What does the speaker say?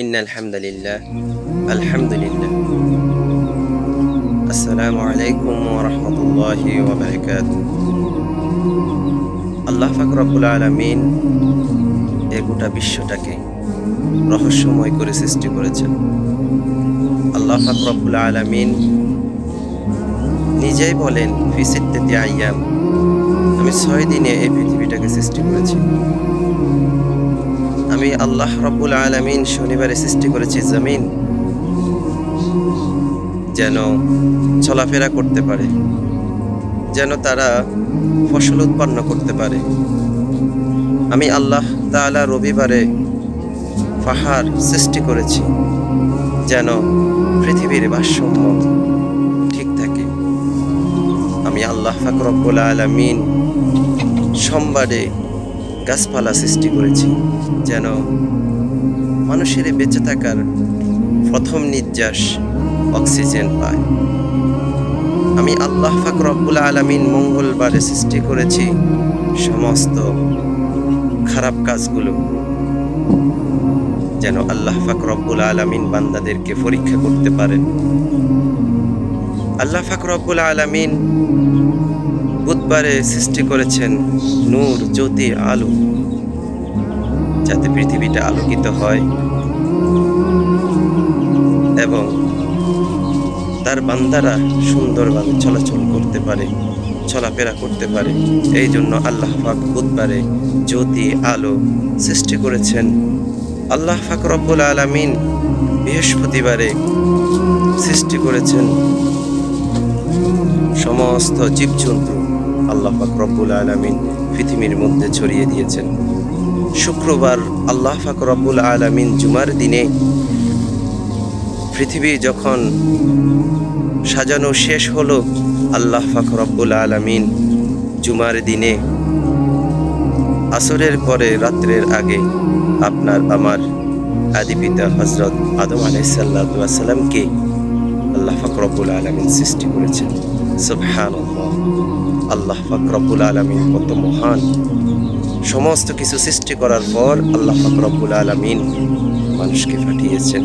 ইন্নাল হামদুলিল্লাহ আলহামদুলিল্লাহ আসসালামু আলাইকুম ওয়া রাহমাতুল্লাহি ওয়া বারাকাতুহু। আল্লাহ পাক রব্বুল আলামিন এই গোটা বিশ্বটাকে রহস্যময় করে সৃষ্টি করেছেন। আল্লাহ পাক রব্বুল আলামিন নিজেই বলেন ফি সিত্তাতি আইয়াম, আমি 6 দিনে এই পৃথিবীটাকে সৃষ্টি করেছি। আমি আল্লাহ রব্বুল আলামিন শনিবারে সৃষ্টি করেছি জমিন, যেন চলাফেরা করতে পারে, যেন তারা ফসল উৎপন্ন করতে পারে। আমি আল্লাহ তাআলা রবিবারে পাহাড় সৃষ্টি করেছি, যেন পৃথিবীর ভারসাম্য ঠিক থাকে। আমি আল্লাহ পাক রব্বুল আলামিন সোমবারে গাছপালা সৃষ্টি করেছি, যেন মানুষের বেঁচে থাকার প্রথম নিঃশ্বাস অক্সিজেন পায়। আমি আল্লাহ পাক রব্বুল আলামিন মঙ্গলবারে সৃষ্টি করেছি সমস্ত খারাপ কাজগুলো, যেন আল্লাহ পাক রব্বুল আলামিন বান্দাদেরকে পরীক্ষা করতে পারেন। আল্লাহ পাক রব্বুল আলামিন বুধবারে সৃষ্টি করেছেন নূর, জ্যোতি, আলো, যাতে পৃথিবীটা আলোকিত হয় এবং তার বান্দারা সুন্দরভাবে চলাচল করতে পারে, চলাফেরা করতে পারে। এই জন্য আল্লাহ পাক বুধবারে জ্যোতি, আলো সৃষ্টি করেছেন। আল্লাহ পাক রব্বুল আলামিন বৃহস্পতিবারে সৃষ্টি করেছেন সমস্ত জীবজন্তু। আল্লাহ পাক রব্বুল আলামিন পৃথিবীর মধ্যে ছড়িয়ে দিয়েছেন। শুক্রবার আল্লাহ পাক রব্বুল আলামিন জুমার দিনে পৃথিবী যখন সাজানো শেষ হলো, আল্লাহ পাক রব্বুল আলামিন জুমার দিনে আসরের পরে রাত্রের আগে আপনার আমার আদি পিতা হযরত আদম আলাইহিস সালামকে আল্লাহ পাক রব্বুল আলামিন সৃষ্টি করেছেন। সুবহানাল্লাহ, আল্লাহ পাক রব্বুল আলামিন কত মহান। সমস্ত কিছু সৃষ্টি করার পর আল্লাহ পাক রব্বুল আলামিন মানুষকে পাঠিয়েছেন।